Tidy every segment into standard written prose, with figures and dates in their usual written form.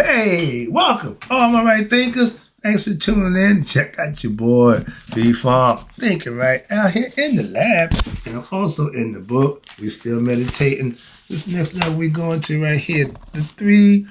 Hey, welcome, all my right thinkers. Thanks for tuning in. Check out your boy, B-Farm, Thinking Right, out here in the lab. And I'm also in the book. We still meditating. This next level we going to right here, the three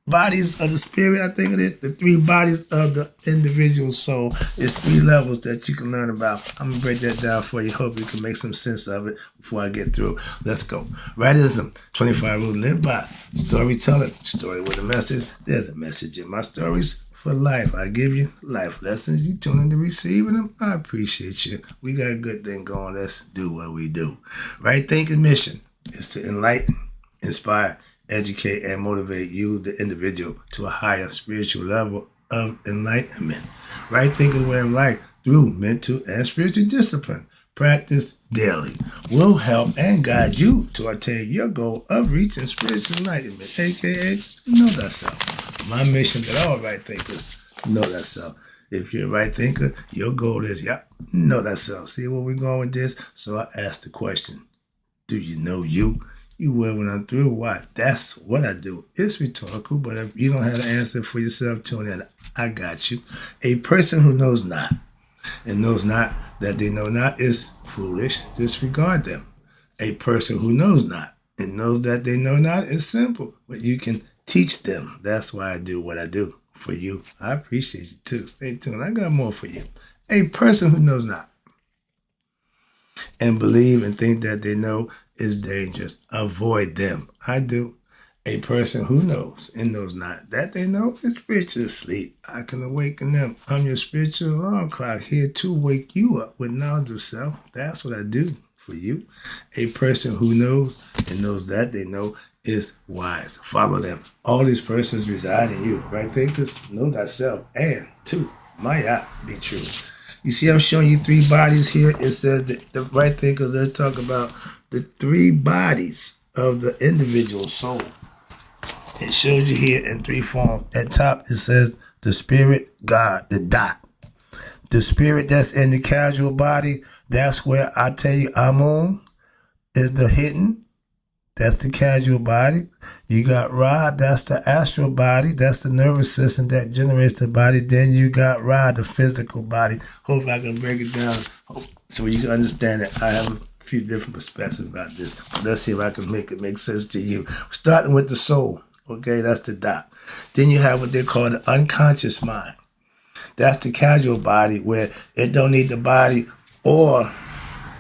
bodies of the spirit, I think it is. The three bodies of the individual soul. There's three levels that you can learn about. I'm going to break that down for you. Hope you can make some sense of it before I get through. Let's go. Rightism, 25 rules live by. Storytelling, story with a message. There's a message in my stories for life. I give you life lessons. You tune in to receiving them. I appreciate you. We got a good thing going. Let's do what we do. Right thinking mission is to enlighten, inspire, educate, and motivate you, the individual, to a higher spiritual level of enlightenment. Right thinking way of life through mental and spiritual discipline. Practice daily will help and guide you to attain your goal of reaching spiritual enlightenment, aka know thyself. My mission that all right thinkers know thyself. If you're a right thinker, your goal is, know thyself. See where we're going with this? So I asked the question, do you know you? You will when I'm through. Why? That's what I do. It's rhetorical, but if you don't have the answer for yourself, tune in. I got you. A person who knows not and knows not that they know not is foolish. Disregard them. A person who knows not and knows that they know not is simple, but you can teach them. That's why I do what I do for you. I appreciate you too. Stay tuned. I got more for you. A person who knows not and believe and think that they know is dangerous. Avoid them. I do. A person who knows and knows not that they know is spiritual asleep. I can awaken them. I'm your spiritual alarm clock here to wake you up with knowledge of self. That's what I do for you. A person who knows and knows that they know is wise. Follow them. All these persons reside in you. Right thinkers, know thyself. And two, Maya, be true. You see, I'm showing you three bodies here. It says that the right thinkers, let's talk about the three bodies of the individual soul. It shows you here in three forms. At top, it says the spirit, God, the dot. The spirit that's in the casual body, that's where I tell you Amun is the hidden. That's the casual body. You got Ra, that's the astral body. That's the nervous system that generates the body. Then you got Ra, the physical body. Hope I can break it down so you can understand it. I have a few different perspectives about this. Let's see if I can make it make sense to you. Starting with the soul. Okay, that's the dot. Then you have what they call the unconscious mind. That's the casual body where it don't need the body or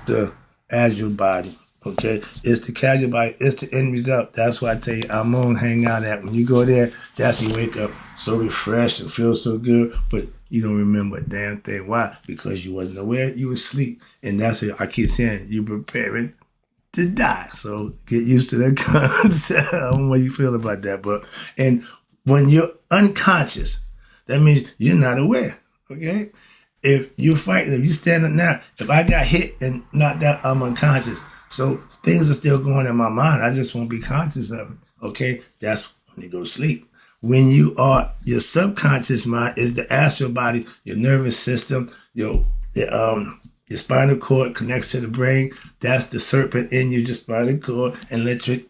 the astral body. Okay, it's the casual body, it's the end result. That's why I tell you, I'm on hang out at. When you go there, that's when you wake up so refreshed and feel so good, but you don't remember a damn thing. Why? Because you wasn't aware, you were asleep. And that's what I keep saying, you preparing to die. So get used to that concept. I don't know what you feel about that. And when you're unconscious, that means you're not aware. Okay? If you're fighting, if you stand up now, if I got hit and knocked out, I'm unconscious. So things are still going in my mind. I just won't be conscious of it. Okay? That's when you go to sleep. When you are, your subconscious mind is the astral body, your nervous system, your spinal cord connects to the brain. That's the serpent in you, your spinal cord, and electric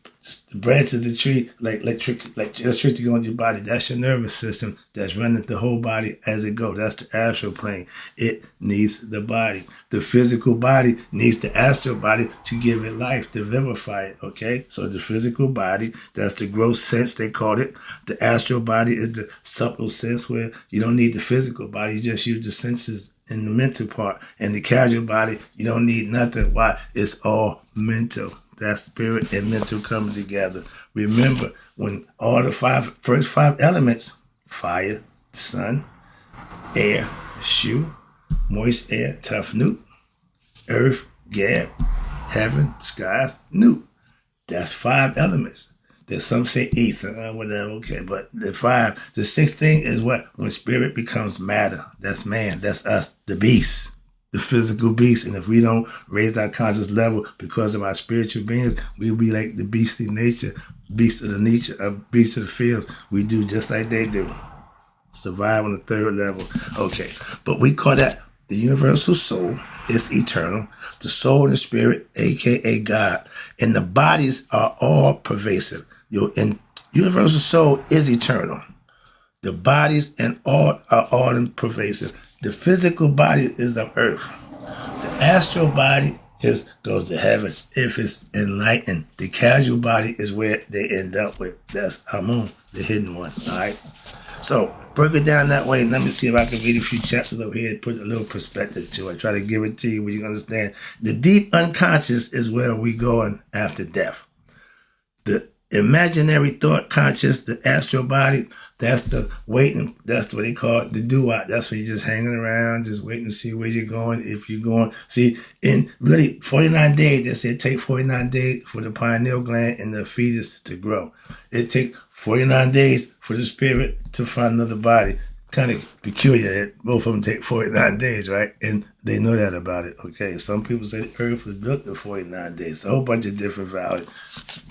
branches of the tree, like electricity on your body. That's your nervous system that's running the whole body as it goes. That's the astral plane. It needs the body. The physical body needs the astral body to give it life, to vivify it, okay? So the physical body, that's the gross sense, they call it. The astral body is the subtle sense where you don't need the physical body, you just use the senses in the mental part. And the casual body, you don't need nothing. Why? It's all mental. That's spirit and mental coming together. Remember, when all the first five elements, fire, sun, air, shoe, moist air, tough newt, earth, gab, heaven, skies, newt. That's five elements. There's some say ether, whatever, okay, but the sixth thing is what? When spirit becomes matter. That's man, that's us, the beast. The physical beast. And if we don't raise our conscious level because of our spiritual beings, we'll be like the beastly nature, beast of the nature, beast of the fields. We do just like they do. Survive on the third level. Okay, but we call that the universal soul. It's eternal. The soul and the spirit, aka God. And the bodies are all pervasive. Your Universal soul is eternal. The bodies and all are all pervasive. The physical body is of earth. The astral body goes to heaven if it's enlightened. The casual body is where they end up with. That's Amun, the hidden one. All right. So break it down that way. Let me see if I can read a few chapters over here and put a little perspective to it. Try to give it to you where you can understand. The deep unconscious is where we going after death. The imaginary thought conscious, the astral body, that's the waiting. That's what they call it, the doo-wop. That's where you're just hanging around, just waiting to see where you're going. If you're going, see, in really 49 days, they say it takes 49 days for the pineal gland and the fetus to grow. It takes 49 days for the spirit to find another body. Kind of peculiar that both of them take 49 days, right? And they know that about it, okay? Some people say the earth was built in 49 days. A whole bunch of different valid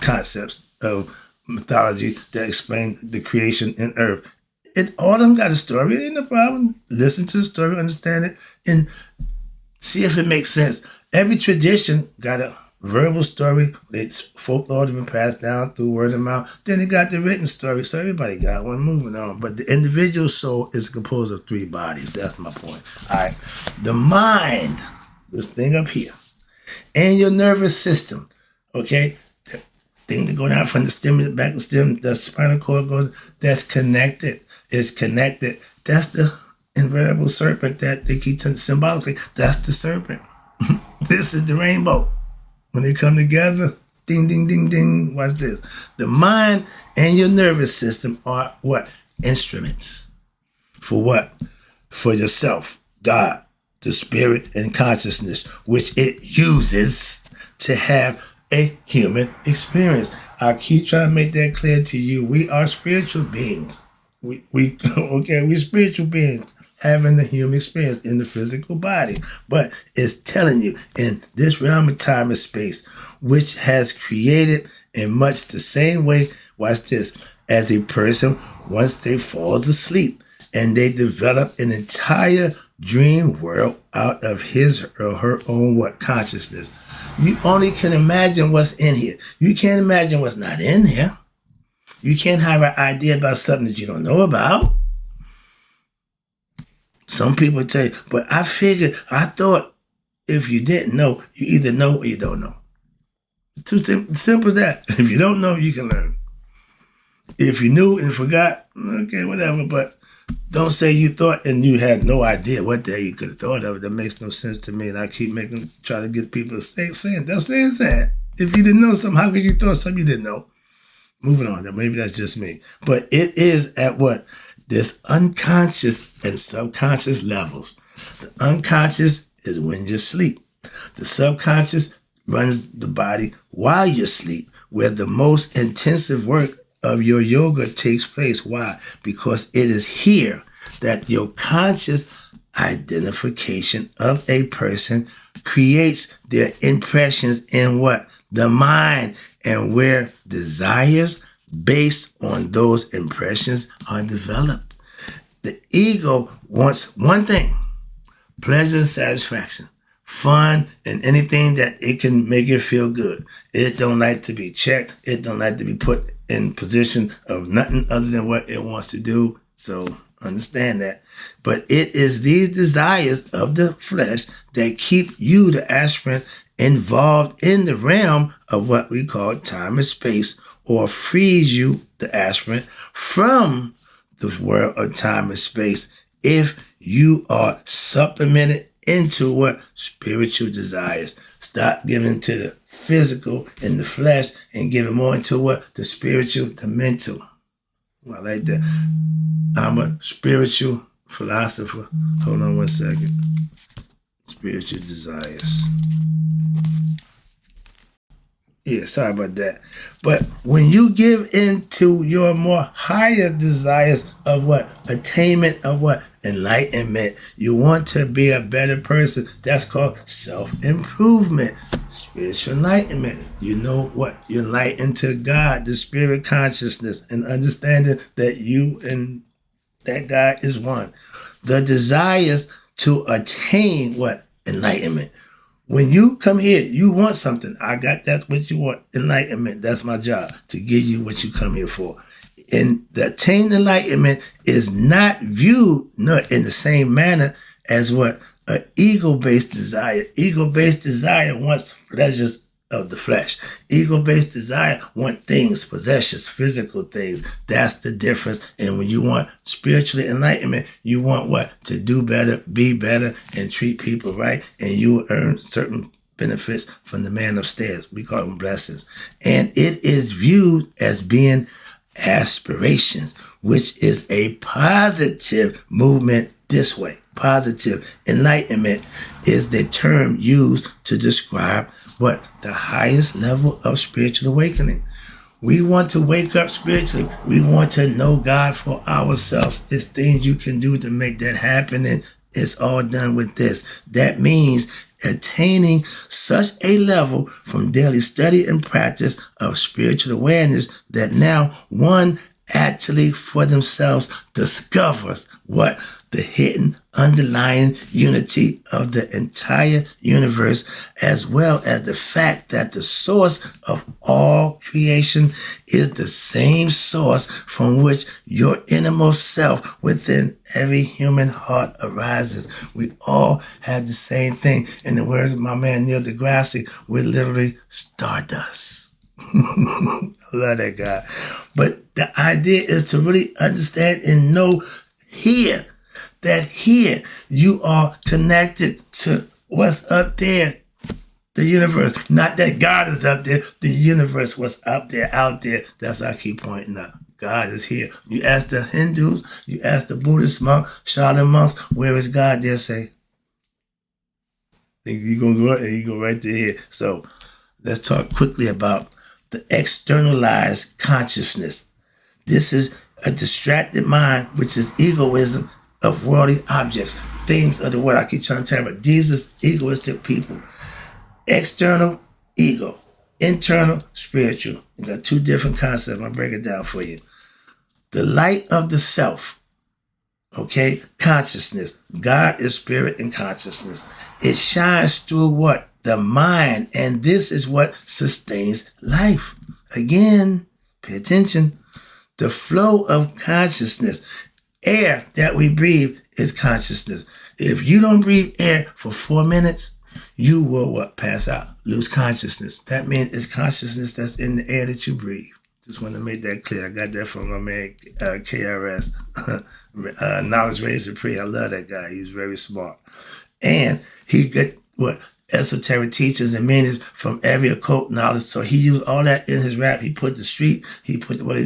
concepts of mythology that explain the creation in earth. All of them got a story, ain't no problem. Listen to the story, understand it, and see if it makes sense. Every tradition got a verbal story. It's folklore that's been passed down through word of mouth. Then it got the written story, so everybody got one. Moving on. But the individual soul is composed of 3 bodies. That's my point. All right. The mind, this thing up here, and your nervous system, okay? The thing that go down from the stem to the back of the stem, the spinal cord goes, that's connected. It's connected. That's the invertible serpent that they keep symbolically. That's the serpent. This is the rainbow. When they come together, ding, ding, ding, ding, watch this. The mind and your nervous system are what? Instruments. For what? For yourself, God, the spirit and consciousness, which it uses to have a human experience. I keep trying to make that clear to you. We are spiritual beings. We spiritual beings having the human experience in the physical body. But it's telling you in this realm of time and space, which has created in much the same way, watch this, as a person once they falls asleep and they develop an entire dream world out of his or her own what? Consciousness. You only can imagine what's in here. You can't imagine what's not in here. You can't have an idea about something that you don't know about. Some people tell you, but I thought if you didn't know, you either know or you don't know. Too simple that. If you don't know, you can learn. If you knew and forgot, okay, whatever, but don't say you thought and you had no idea what the hell you could have thought of. That makes no sense to me, and I keep try to get people to say that. If you didn't know something, how could you thought something you didn't know? Moving on, maybe that's just me. But it is at what? This unconscious and subconscious levels. The unconscious is when you sleep. The subconscious runs the body while you sleep, where the most intensive work of your yoga takes place. Why? Because it is here that your conscious identification of a person creates their impressions in what? The mind, and where desires based on those impressions are developed. The ego wants one thing: pleasure, satisfaction, fun, and anything that it can make it feel good. It don't like to be checked. It don't like to be put in position of nothing other than what it wants to do. So understand that. But it is these desires of the flesh that keep you, the aspirant, involved in the realm of what we call time and space, or frees you, the aspirant, from the world of time and space if you are supplemented into what? Spiritual desires. Stop giving to the physical and the flesh and giving more into what? The spiritual, the mental. Well, I like that. I'm a spiritual philosopher. Hold on one second. Spiritual desires. Yeah, sorry about that. But when you give into your more higher desires of what? Attainment of what? Enlightenment. You want to be a better person. That's called self-improvement. Spiritual enlightenment. You know what? You're enlightened to God, the spirit consciousness, and understanding that you and that God is one. The desires to attain what? Enlightenment. When you come here, you want something. I got that what you want. Enlightenment. That's my job, to give you what you come here for. in the attained enlightenment is not viewed not in the same manner as what an ego-based desire. Ego-based desire wants pleasures of the flesh. Ego-based desire want things, possessions, physical things. That's the difference. And when you want spiritual enlightenment, you want what? To do better, be better, and treat people right. And you will earn certain benefits from the man upstairs. We call them blessings. And it is viewed as being aspirations, which is a positive movement this way. Positive enlightenment is the term used to describe what? The highest level of spiritual awakening. We want to wake up spiritually. We want to know God for ourselves. There's things you can do to make that happen, and it's all done with this. That means attaining such a level from daily study and practice of spiritual awareness that now one actually for themselves discovers what? The hidden underlying unity of the entire universe, as well as the fact that the source of all creation is the same source from which your innermost self within every human heart arises. We all have the same thing. In the words of my man Neil deGrasse, we're literally stardust. I love that guy. But the idea is to really understand and know here that here you are connected to what's up there, the universe. Not that God is up there, the universe, what's up there, out there. That's what I keep pointing out. God is here. You ask the Hindus, you ask the Buddhist monks, Shaolin monks, where is God? They'll say, you're going to go and you go right to here. So let's talk quickly about the externalized consciousness. This is a distracted mind, which is egoism of worldly objects, things of the world. I keep trying to tell you about these is egoistic people. External, ego. Internal, spiritual. You got two different concepts. I'll break it down for you. The light of the self, okay? Consciousness. God is spirit and consciousness. It shines through what? The mind. And this is what sustains life. Again, pay attention. The flow of consciousness. Air that we breathe is consciousness. If you don't breathe air for 4 minutes, you will what? Pass out, lose consciousness. That means it's consciousness that's in the air that you breathe. Just want to make that clear. I got that from my man KRS, Knowledge Raised Supreme. I love that guy. He's very smart. And he got what? Esoteric teachers and meanings from every occult knowledge. So he used all that in his rap. He put the street, he put what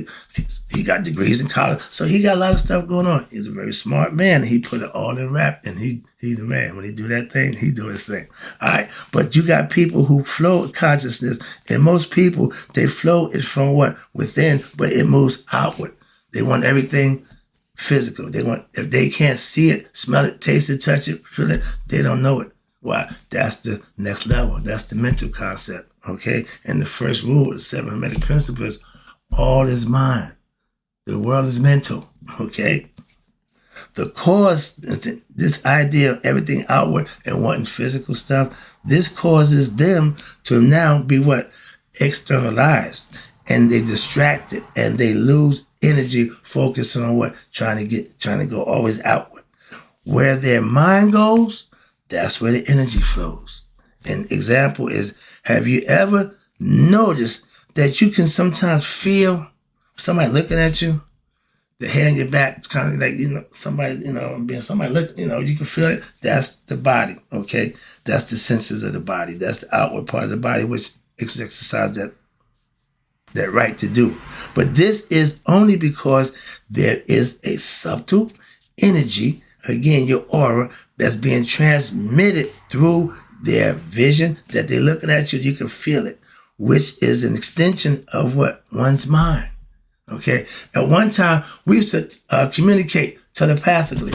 he got degrees in college. So he got a lot of stuff going on. He's a very smart man. He put it all in rap, and he's the man. When he do that thing, he do his thing. All right. But you got people who flow with consciousness, and most people, they flow is from what? Within, but it moves outward. They want everything physical. They want, if they can't see it, smell it, taste it, touch it, feel it, they don't know it. Why? That's the next level. That's the mental concept, okay? And the first rule, the 7 Hermetic Principles, all is mind. The world is mental, okay? The cause, this idea of everything outward and wanting physical stuff, this causes them to now be what? Externalized. And they distracted and they lose energy focusing on what? Trying to go always outward. Where their mind goes, that's where the energy flows. An example is, have you ever noticed that you can sometimes feel somebody looking at you? The hair on your back, it's kind of like, somebody, being somebody look, you can feel it. That's the body, okay? That's the senses of the body. That's the outward part of the body, which exercises that right to do. But this is only because there is a subtle energy, again, your aura, that's being transmitted through their vision, that they're looking at you, you can feel it, which is an extension of what? One's mind, okay? At one time, we used to communicate telepathically.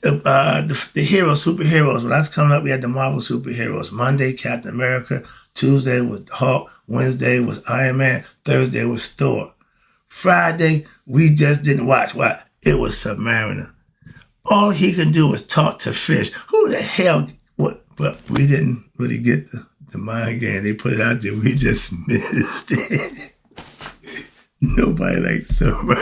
The heroes, superheroes, when I was coming up, we had the Marvel superheroes. Monday, Captain America. Tuesday was Hulk. Wednesday was Iron Man. Thursday was Thor. Friday, we just didn't watch. Why? It was Submariner. All he could do was talk to fish. Who the hell? What? But we didn't really get the mind game. They put it out there. We just missed it. Nobody likes Silver.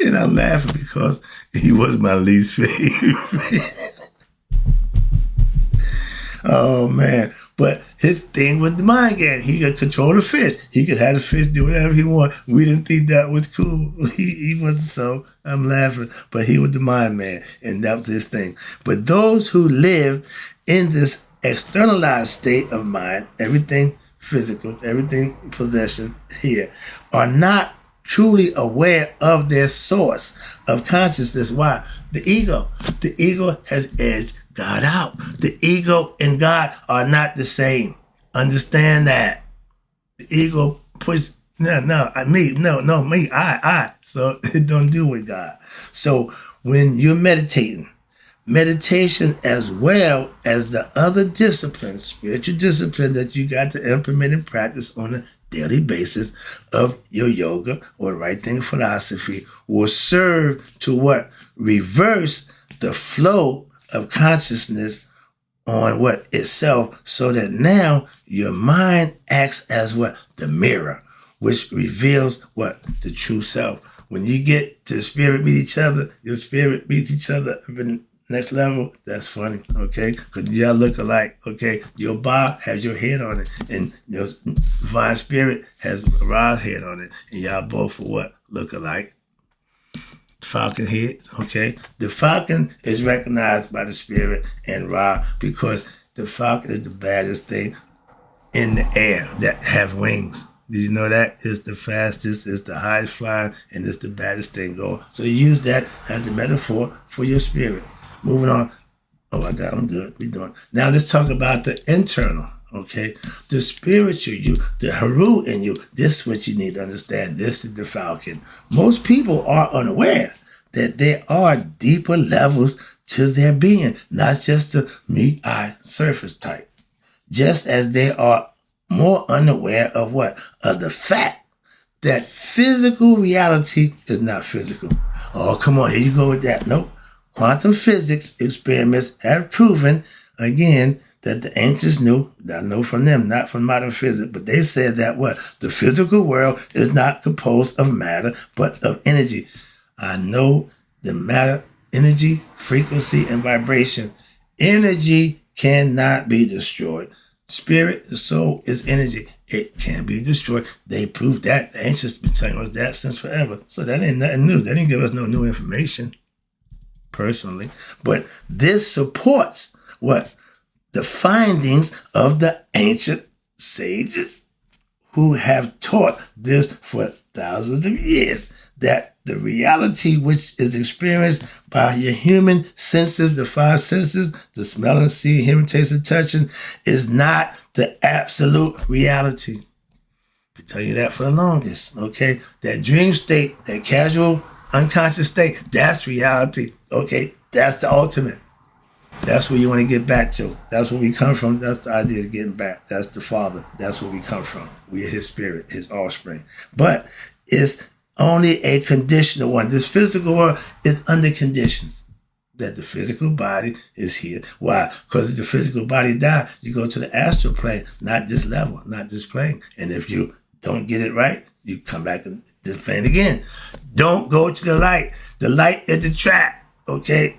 And I'm laughing because he was my least favorite. Oh man. But his thing was the mind game. He could control the fish. He could have the fish do whatever he wanted. We didn't think that was cool. He wasn't, so I'm laughing. But he was the mind man, and that was his thing. But those who live in this externalized state of mind, everything physical, everything possession here, are not truly aware of their source of consciousness. Why? The ego. The ego has edged God out. The ego and God are not the same. Understand that. The ego puts, me, I. So it don't do with God. So when you're meditating, meditation as well as the other disciplines, spiritual discipline that you got to implement and practice on a daily basis of your yoga or right thing philosophy will serve to what? Reverse the flow of consciousness on what itself, so that now your mind acts as what? The mirror, which reveals what? The true self. When you get to the spirit meet each other, your spirit meets each other up in next level. That's funny, okay? Because y'all look alike, okay? Your bar has your head on it, and your divine spirit has Ra's head on it, and y'all both for what? Look alike. Falcon head, okay? The falcon is recognized by the spirit and Ra because the falcon is the baddest thing in the air that have wings. Did you know that? It's the fastest, it's the highest flying, and it's the baddest thing going. So use that as a metaphor for your spirit. Moving on. Oh my God, I'm good. We doing. Now let's talk about the internal, okay? The spiritual you, the Haru in you. This is what you need to understand. This is the falcon. Most people are unaware that there are deeper levels to their being, not just the me, I surface type. Just as they are more unaware of what? Of the fact that physical reality is not physical. Oh, come on, here you go with that. Nope. Quantum physics experiments have proven, again, that the ancients knew, I know from them, not from modern physics, but they said that what? The physical world is not composed of matter, but of energy. I know the matter, energy, frequency, and vibration. Energy cannot be destroyed. Spirit, the soul is energy. It can be destroyed. They proved that. The ancients been telling us that since forever. So that ain't nothing new. They didn't give us no new information, personally. But this supports what? The findings of the ancient sages who have taught this for thousands of years, that the reality which is experienced by your human senses, the five senses, the smelling, seeing, hearing, tasting, touching, is not the absolute reality. I tell you that for the longest, okay? That dream state, that casual, unconscious state, that's reality, okay? That's the ultimate. That's where you want to get back to. That's where we come from. That's the idea of getting back. That's the Father. That's where we come from. We are His spirit, His offspring. But it's only a conditional one. This physical world is under conditions. That the physical body is here. Why? Because if the physical body dies, you go to the astral plane, not this level, not this plane. And if you don't get it right, you come back to this plane again. Don't go to the light. The light is the trap, okay?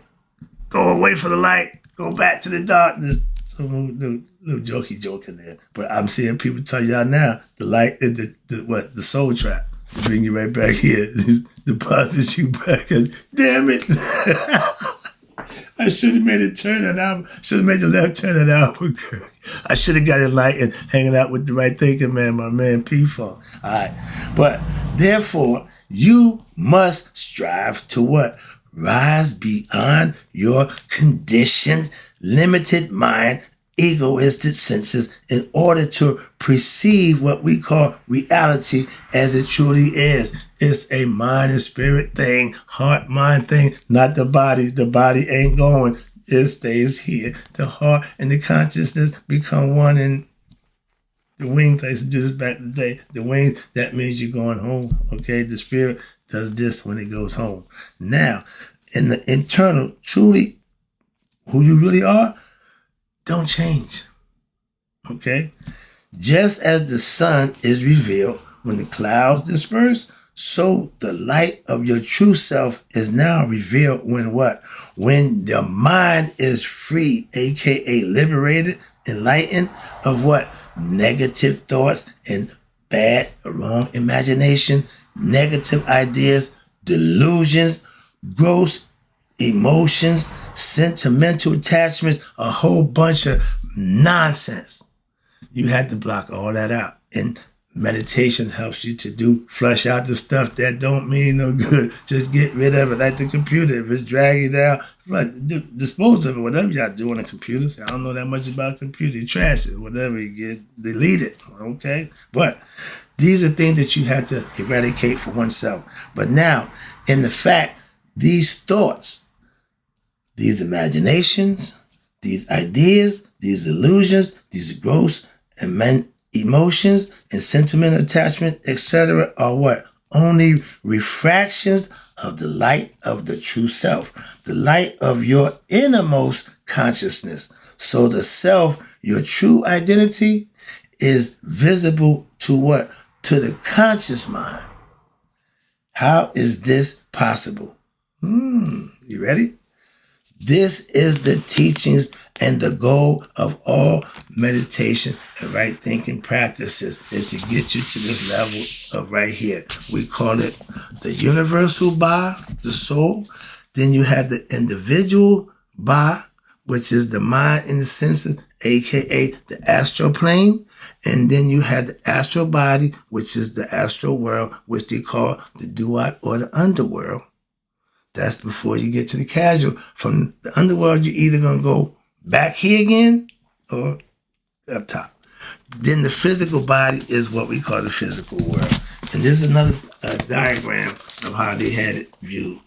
Go away from the light. Go back to the darkness. Some little jokey joke in there. But I'm seeing people tell y'all now, the light is the soul trap. Bring you right back here. Deposits you back. Damn it. I should have made it turn an hour. Should have made the left turn an hour. I should have got it light and hanging out with the right thinking man, my man P-Funk. All right. But therefore, you must strive to what? Rise beyond your conditioned, limited mind, egoistic senses in order to perceive what we call reality as it truly is. It's a mind and spirit thing, heart, mind thing, not the body. The body ain't going. It stays here. The heart and the consciousness become one, and the wings, I used to do this back in the day. The wings, that means you're going home, okay? The spirit does this when it goes home. Now, in the internal, truly, who you really are, don't change, okay? Just as the sun is revealed when the clouds disperse, so the light of your true self is now revealed when what? When the mind is free, aka liberated, enlightened of what? Negative thoughts and bad or wrong imagination, negative ideas, delusions, gross emotions, sentimental attachments, a whole bunch of nonsense. You had to block all that out. And meditation helps you to flush out the stuff that don't mean no good. Just get rid of it like the computer. If it's dragging you down, dispose of it, whatever y'all do on the computer. I don't know that much about computer. You trash it, whatever you get, delete it, okay? But these are things that you have to eradicate for oneself. But now, in the fact, these thoughts, these imaginations, these ideas, these illusions, these gross emotions and sentimental attachment, etc., are what? Only refractions of the light of the true self, the light of your innermost consciousness. So the self, your true identity, is visible to what? To the conscious mind. How is this possible? You ready? This is the teachings and the goal of all meditation and right thinking practices, is to get you to this level of right here. We call it the universal ba, the soul. Then you have the individual ba, which is the mind and the senses, aka the astral plane. And then you have the astral body, which is the astral world, which they call the duat or the underworld. That's before you get to the casual. From the underworld, you're either going to go back here again or up top. Then the physical body is what we call the physical world. And this is another diagram of how they had it viewed.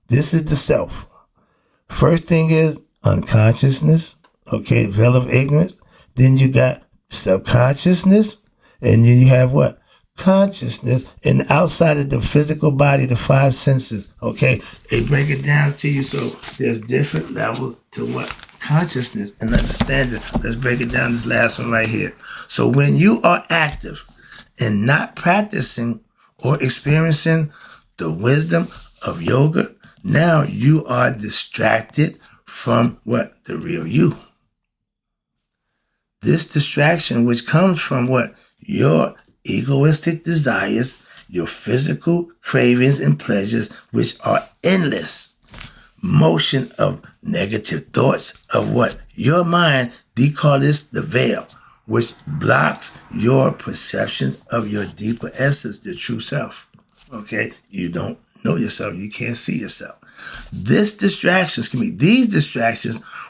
This is the self. First thing is unconsciousness, okay, veil of ignorance. Then you got subconsciousness. And then you have what? Consciousness. And outside of the physical body, the five senses, okay, they break it down to you. So there's different levels to what? Consciousness and understanding. Let's break it down, this last one right here. So when you are active and not practicing or experiencing the wisdom of yoga, now you are distracted from what? The real you. This distraction, which comes from what? Your egoistic desires, your physical cravings and pleasures, which are endless motion of negative thoughts of what? Your mind, they call this the veil, which blocks your perceptions of your deeper essence, the true self. Okay? You don't know yourself. You can't see yourself. These distractions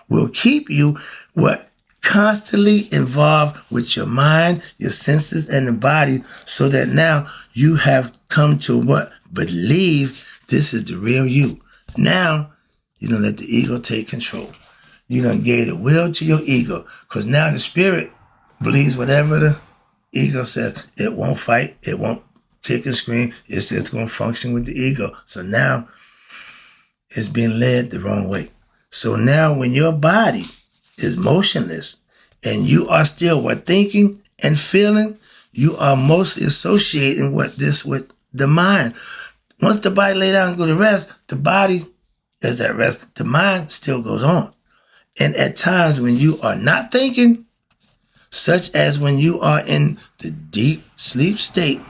will keep you what? Constantly involved with your mind, your senses, and the body, so that now you have come to what? Believe this is the real you. Now, you don't let the ego take control. You don't give the will to your ego, because now the spirit believes whatever the ego says. It won't fight. It won't kick and scream. It's just going to function with the ego. So now it's being led the wrong way. So now when your body is motionless and you are still what? Thinking and feeling, you are mostly associating with the mind. Once the body lay down and go to rest, the body is at rest. The mind still goes on. And at times when you are not thinking, such as when you are in the deep sleep state,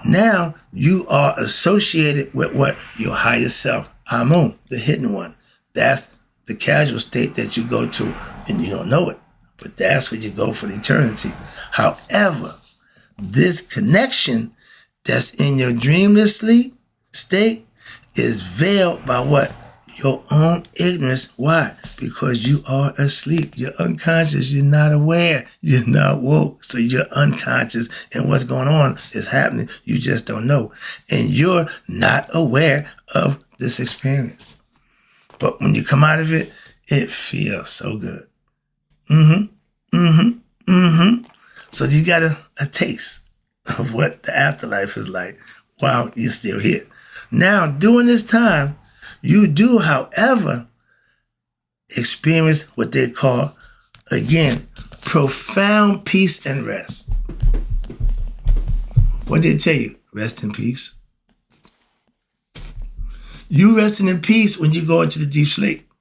now you are associated with what? Your higher self, Amun, the hidden one. That's the casual state that you go to and you don't know it. But that's where you go for the eternity. However, this connection that's in your dreamless sleep state is veiled by what? Your own ignorance. Why? Because you are asleep. You're unconscious. You're not aware. You're not woke. So you're unconscious. And what's going on is happening. You just don't know. And you're not aware of this experience. But when you come out of it, it feels so good. So you got a taste of what the afterlife is like while you're still here. Now, during this time, you do, however, experience what they call, again, profound peace and rest. What did it tell you? Rest in peace. You resting in peace when you go into the deep sleep.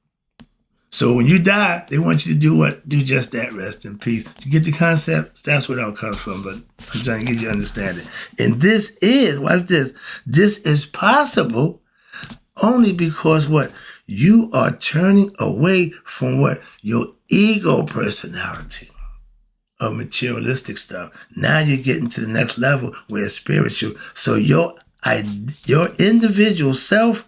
So when you die, they want you to do what? Do just that, rest in peace. You get the concept? That's where it all comes from, but I'm trying to give you understanding. And this is, watch this, this is possible only because what? You are turning away from what? Your ego personality of materialistic stuff. Now you're getting to the next level where it's spiritual. So your individual self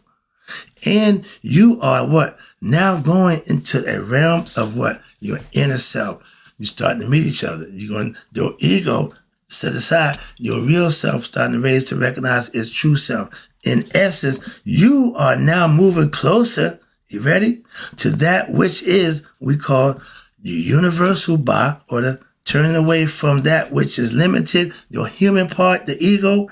and you are what? Now going into a realm of what? Your inner self. You starting to meet each other. You're going to, your ego set aside, your real self starting to raise to recognize its true self. In essence, you are now moving closer, you ready? To that which is, we call the universal Ba, or the turning away from that which is limited, your human part, the ego.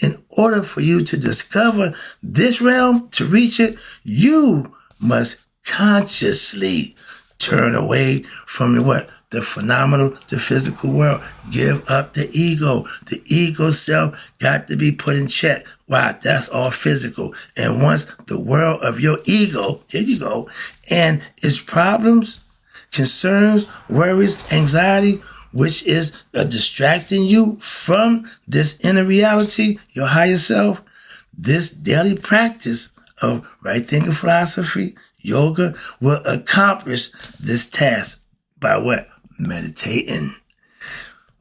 In order for you to discover this realm, to reach it, you must consciously turn away from what? The phenomenal, the physical world. Give up the ego. The ego self got to be put in check. Wow, that's all physical. And once the world of your ego, here you go, and its problems, concerns, worries, anxiety, which is distracting you from this inner reality, your higher self, this daily practice of right thinking philosophy, yoga, will accomplish this task by what? Meditating.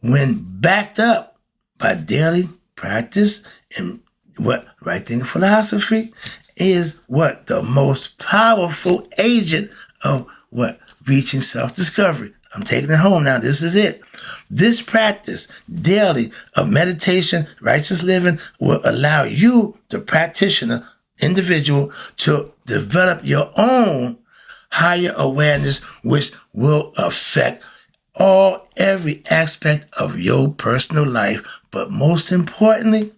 When backed up by daily practice and what? Right thinking philosophy is what? The most powerful agent of what? Reaching self-discovery. I'm taking it home now. This is it. This practice daily of meditation, righteous living, will allow you, the practitioner, individual, to develop your own higher awareness, which will affect every aspect of your personal life. But most importantly,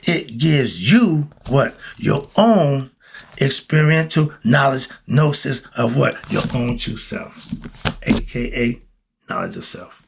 it gives you what? Your own experiential knowledge, gnosis of what? Your own true self, aka knowledge of self.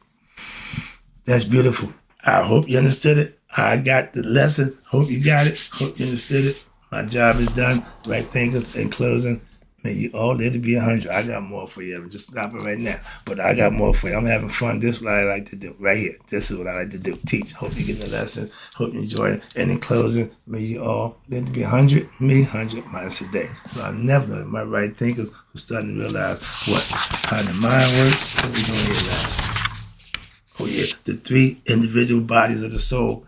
That's beautiful. I hope you understood it. I got the lesson. Hope you got it. Hope you understood it. My job is done. Right thinkers, in closing, may you all live to be 100. I got more for you. I'm just stopping right now. But I got more for you. I'm having fun. This is what I like to do. Right here. This is what I like to do. Teach. Hope you get the lesson. Hope you enjoy it. And in closing, may you all live to be 100. Me, 100 minus a day. So I never know my right thinkers who starting to realize how the mind works. What we doing here now? Oh yeah, the 3 individual bodies of the soul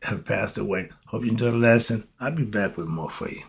have passed away. Hope you enjoy the lesson. I'll be back with more for you.